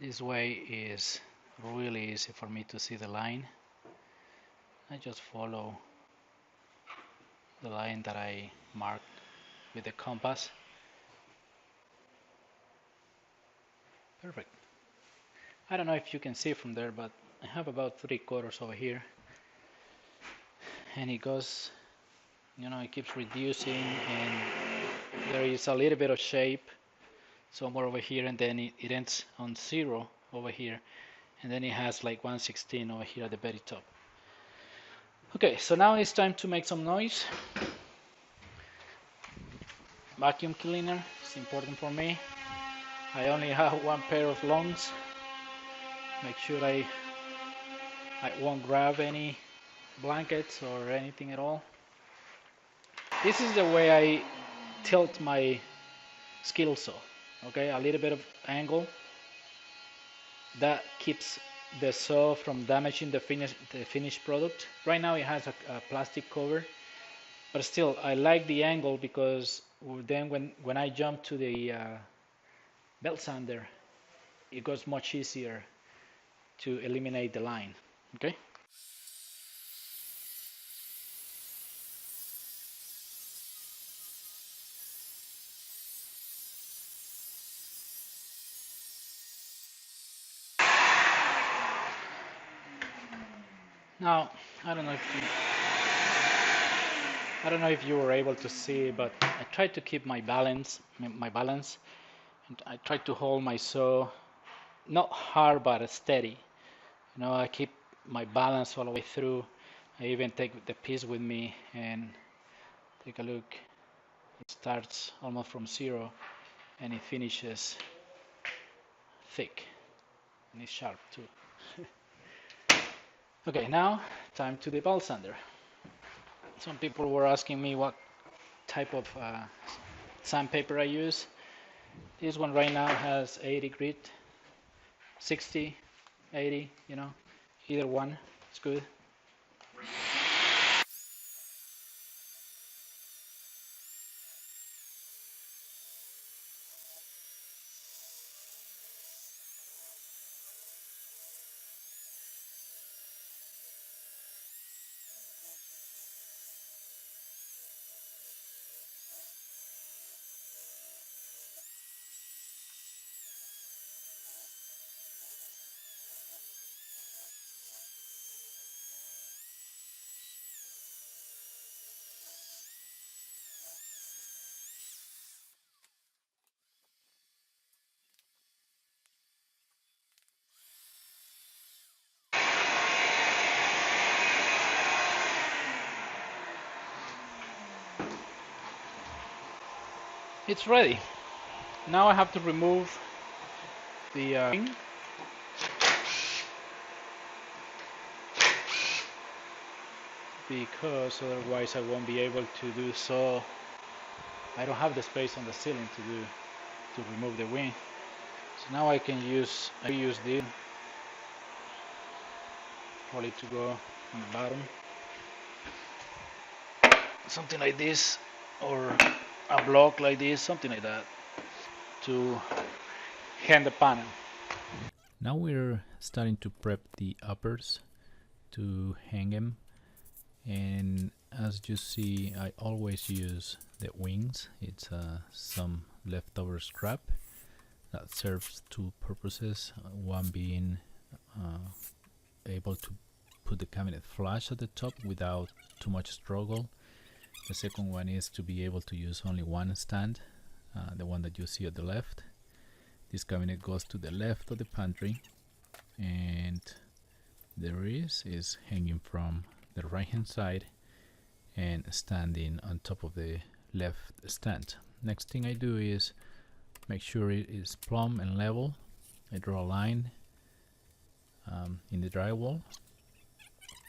This way is really easy for me to see the line. I just follow the line that I marked with the compass. Perfect. I don't know if you can see from there, but I have about 3/4 over here, and it goes, it keeps reducing, and there is a little bit of shape somewhere over here, and then it ends on 0 over here, and then it has like 1/16 over here at the very top. Okay, so now it's time to make some noise. Vacuum cleaner is important for me. I only have one pair of lungs. Make sure I won't grab any blankets or anything at all. This is the way I tilt my skill saw. Okay, a little bit of angle. That keeps the saw from damaging the finished product. Right now it has a plastic cover, but still I like the angle because then when I jump to the belt sander, it goes much easier to eliminate the line. Okay. Now I don't know if you were able to see, but I tried to keep my balance, and I tried to hold my saw not hard but steady. I keep my balance all the way through. I even take the piece with me and take a look. It starts almost from 0 and it finishes thick and it's sharp too. Okay, now time to the belt sander. Some people were asking me what type of sandpaper I use. This one right now has 80 grit, 60, 80, either one is good. It's ready. Now I have to remove the ring. Because otherwise I won't be able to do so. I don't have the space on the ceiling to remove the wing. So now I use this probably to go on the bottom. Something like this, or a block like this, something like that, to hang the panel. Now we're starting to prep the uppers to hang them, and as you see, I always use the wings. It's some leftover scrap that serves two purposes, one being able to put the cabinet flush at the top without too much struggle. The second one is to be able to use only one stand, the one that you see at the left. This cabinet goes to the left of the pantry, and the wrist is hanging from the right hand side and standing on top of the left stand. Next thing I do is make sure it is plumb and level. I draw a line in the drywall,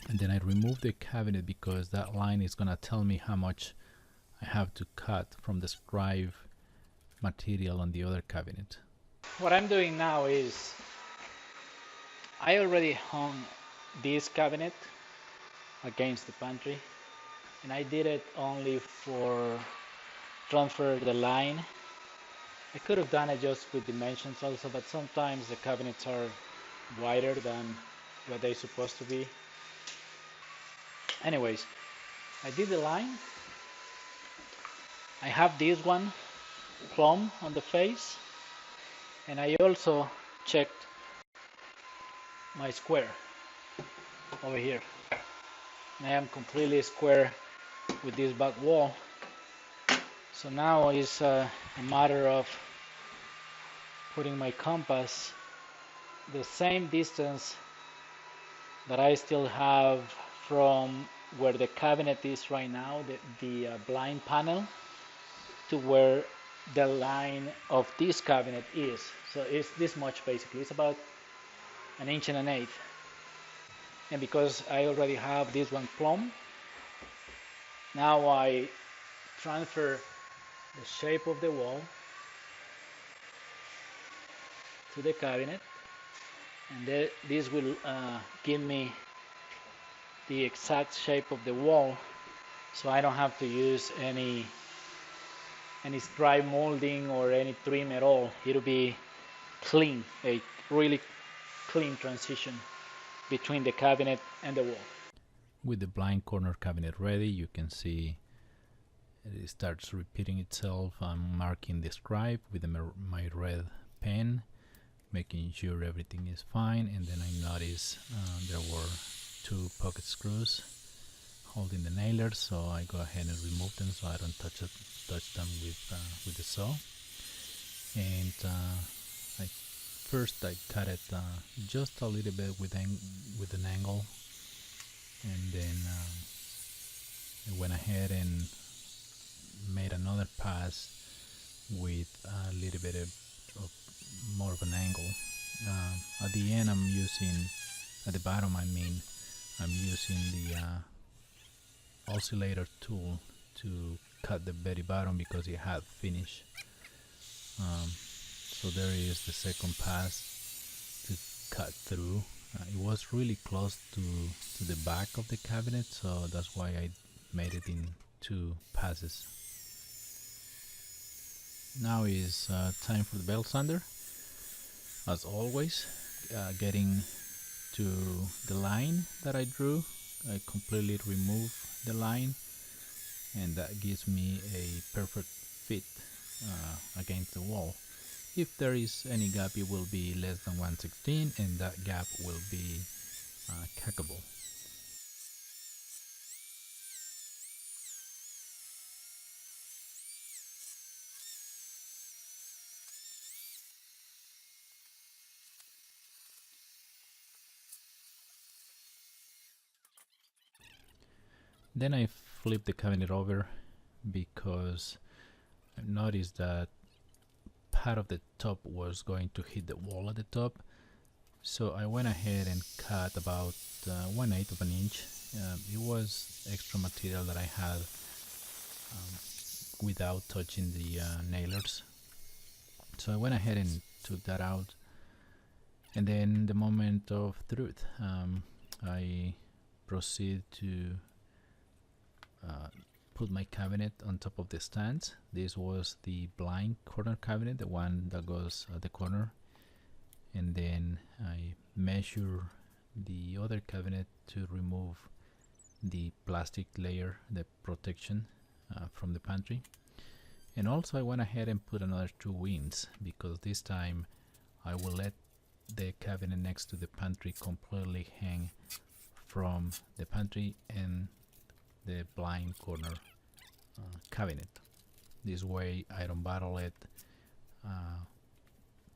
and then I remove the cabinet because that line is gonna tell me how much I have to cut from the strive material on the other cabinet. What I'm doing now is I already hung this cabinet against the pantry, and I did it only for transfer the line I could have done it just with dimensions also, but sometimes the cabinets are wider than what they're supposed to be. Anyways, I did the line. I have this one, plumb on the face, and I also checked my square over here. And I am completely square with this back wall. So now it's a matter of putting my compass the same distance that I still have from where the cabinet is right now, the blind panel, to where the line of this cabinet is. So it's this much basically. It's about 1.1 inches. And because I already have this one plumb, now I transfer the shape of the wall to the cabinet, and this will give me the exact shape of the wall, so I don't have to use any dry molding or any trim at all. It'll be clean, a really clean transition between the cabinet and the wall. With the blind corner cabinet ready, you can see it starts repeating itself. I'm marking the scribe with my red pen, making sure everything is fine, and then I noticed there were 2 pocket screws holding the nailers, so I go ahead and remove them so I don't touch them with the saw. And first I cut it just a little bit with an angle, and then I went ahead and made another pass with a little bit of more of an angle. At the end, at the bottom, I'm using the oscillator tool to cut the very bottom because it had finish. So there is the second pass to cut through. It was really close to the back of the cabinet, so that's why I made it in 2 passes. Now is time for the belt sander. As always, getting to the line that I drew, I completely remove the line, and that gives me a perfect fit against the wall. If there is any gap, it will be less than 1/16, and that gap will be cackable. Then I flip the cabinet over because I noticed that part of the top was going to hit the wall at the top. So I went ahead and cut about 1/8 of an inch. It was extra material that I had without touching the nailers. So I went ahead and took that out. And then the moment of truth, I proceed to put my cabinet on top of the stands. This was the blind corner cabinet, the one that goes at the corner, and then I measure the other cabinet to remove the plastic layer, the protection from the pantry. And also I went ahead and put another 2 wings because this time I will let the cabinet next to the pantry completely hang from the pantry and the blind corner cabinet. This way I don't battle it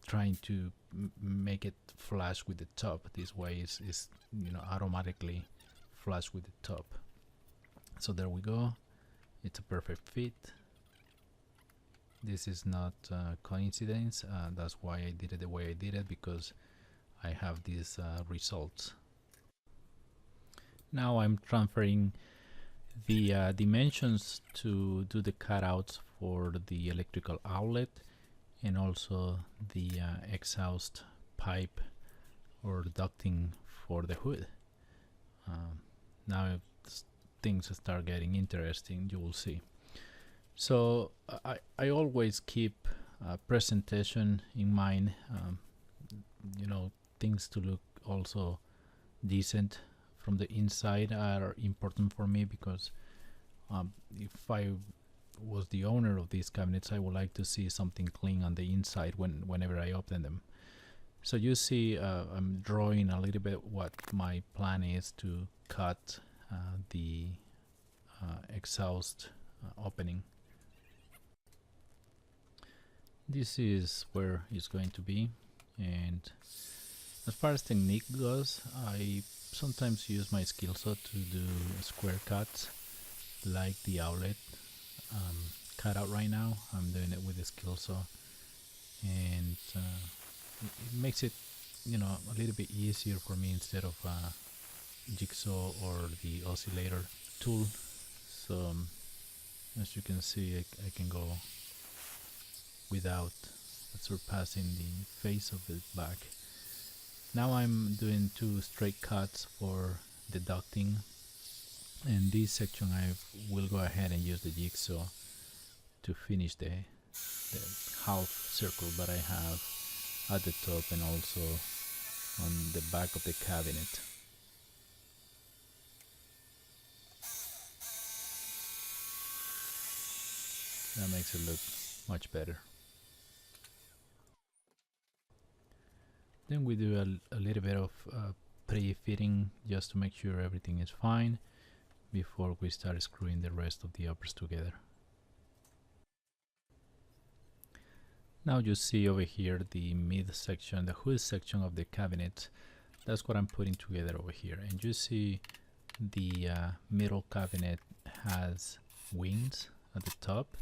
trying to make it flush with the top. This way is automatically flush with the top. So there we go. It's a perfect fit. This is not coincidence. That's why I did it the way I did it, because I have these results. Now I'm transferring the dimensions to do the cutouts for the electrical outlet and also the exhaust pipe or ducting for the hood. Now things start getting interesting, you will see. So I always keep presentation in mind. You know, things to look also decent from the inside are important for me, because if I was the owner of these cabinets, I would like to see something clean on the inside whenever I open them. So you see, I'm drawing a little bit what my plan is to cut the exhaust opening. This is where it's going to be, and as far as technique goes, I sometimes use my skill saw to do square cuts, like the outlet cutout right now. I'm doing it with the skill saw, and it makes it, you know, a little bit easier for me instead of jigsaw or the oscillator tool. So as you can see, I can go without surpassing the face of the back. Now I'm doing 2 straight cuts for the ducting, and this section I will go ahead and use the jigsaw to finish the half circle that I have at the top and also on the back of the cabinet. That makes it look much better. Then we do a little bit of pre-fitting just to make sure everything is fine before we start screwing the rest of the uppers together. Now you see over here the mid section, the hood section of the cabinet. That's what I'm putting together over here. And you see the middle cabinet has wings at the top.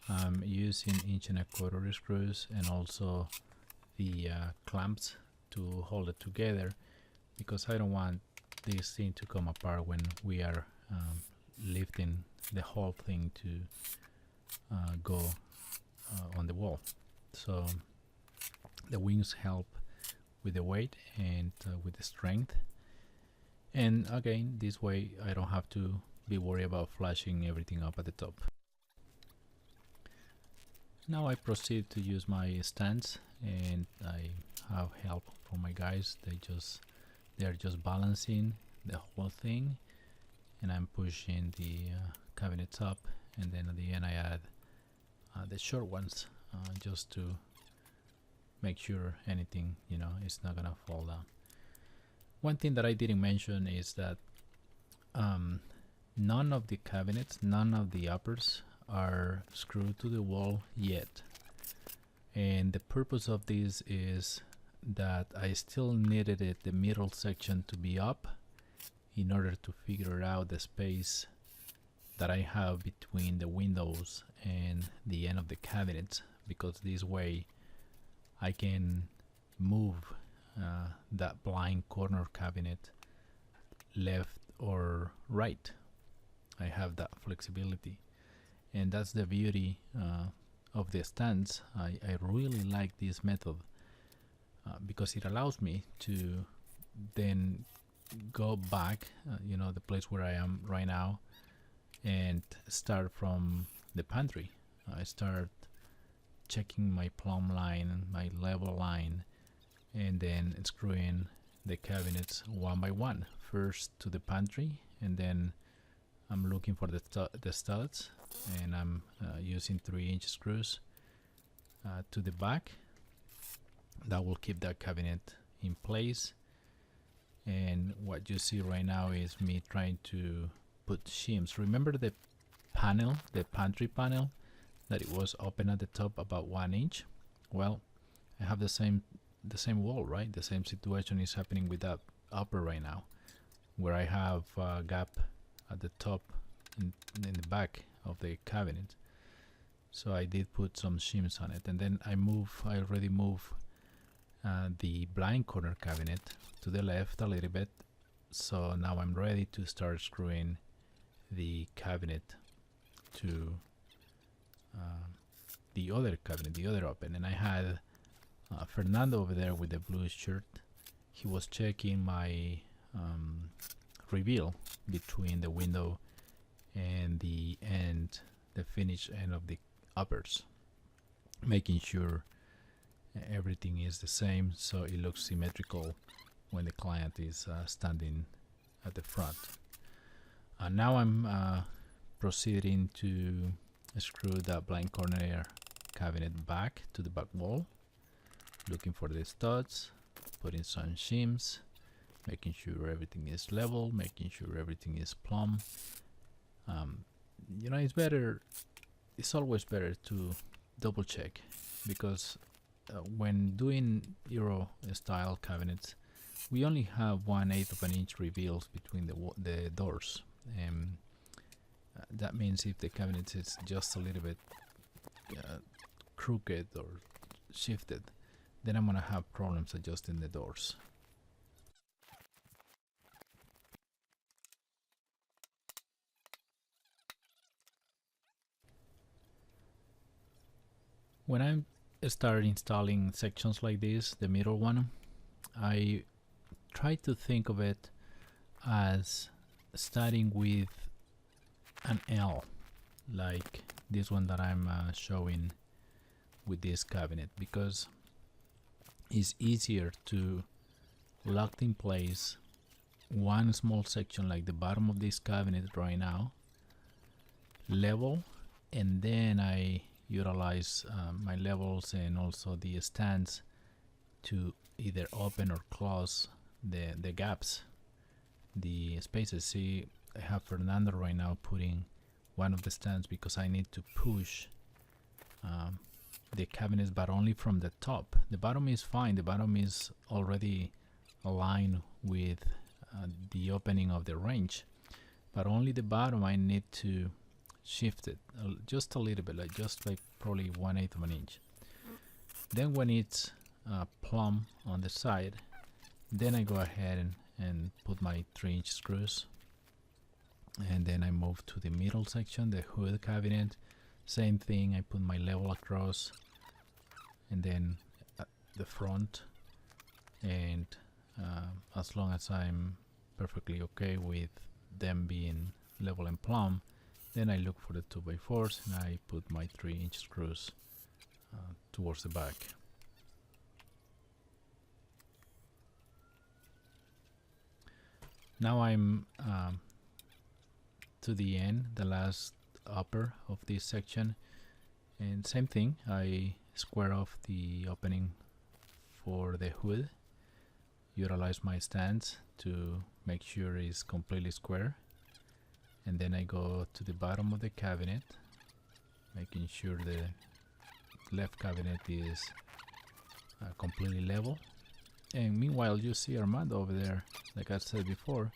I'm using 1.25" screws and also the clamps to hold it together, because I don't want this thing to come apart when we are lifting the whole thing to go on the wall. So the wings help with the weight and with the strength, and again, this way I don't have to be worried about flashing everything up at the top. Now I proceed to use my stands, and I have help from my guys. They're just balancing the whole thing, and I'm pushing the cabinets up, and then at the end I add the short ones just to make sure anything, you know, is not gonna fall down. One thing that I didn't mention is that none of the cabinets, none of the uppers are screwed to the wall yet, and the purpose of this is that I still needed the middle section to be up in order to figure out the space that I have between the windows and the end of the cabinet, because this way I can move that blind corner cabinet left or right. I have that flexibility, and that's the beauty of the stands. I really like this method because it allows me to then go back, you know, the place where I am right now, and start from the pantry. I start checking my plumb line, my level line, and then screwing the cabinets one by one. First to the pantry, and then I'm looking for the studs, and I'm using 3" screws to the back. That will keep that cabinet in place. And what you see right now is me trying to put shims. Remember the panel, the pantry panel, that it was open at the top about 1 inch? Well, I have the same wall, right? The same situation is happening with that upper right now, where I have a gap at the top in the back of the cabinet. So I did put some shims on it, and then I already move the blind corner cabinet to the left a little bit. So now I'm ready to start screwing the cabinet to the other cabinet, the other open. And I had Fernando over there with the blue shirt. He was checking my reveal between the window and the finished end of the uppers. making sure everything is the same so it looks symmetrical when the client is standing at the front. Now I'm proceeding to screw the blind corner cabinet back to the back wall, looking for the studs, putting some shims, making sure everything is level, making sure everything is plumb. You know, it's always better to double check, because when doing Euro style cabinets, we only have 1/8 of an inch reveals between the doors. That means if the cabinet is just a little bit crooked or shifted, then I'm gonna have problems adjusting the doors. When I start installing sections like this, the middle one, I try to think of it as starting with an L, like this one that I'm showing with this cabinet, because it's easier to lock in place one small section like the bottom of this cabinet right now, level, and then I utilize my levels and also the stands to either open or close the gaps, the spaces. See, I have Fernando right now putting one of the stands because I need to push the cabinets, but only from the top. The bottom is fine, the bottom is already aligned with the opening of the range, but only the bottom I need to shift it just a little bit, like probably 1/8 of an inch. Then when it's plumb on the side, then I go ahead and put my 3-inch screws, and then I move to the middle section, the hood cabinet. Same thing, I put my level across, and then the front, and as long as I'm perfectly okay with them being level and plumb, then I look for the 2x4s and I put my 3-inch screws towards the back. Now I'm to the end, the last upper of this section, and same thing, I square off the opening for the hood, utilize my stands to make sure it's completely square, and then I go to the bottom of the cabinet, making sure the left cabinet is completely level. And meanwhile, you see Armando over there, like I said before,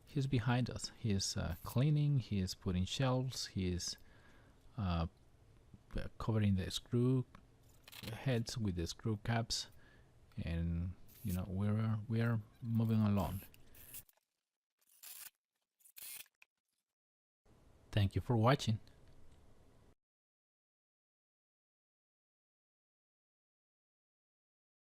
he's behind us. He's cleaning, he is putting shelves, he is covering the screw heads with the screw caps, and you know, we are moving along. Thank you for watching.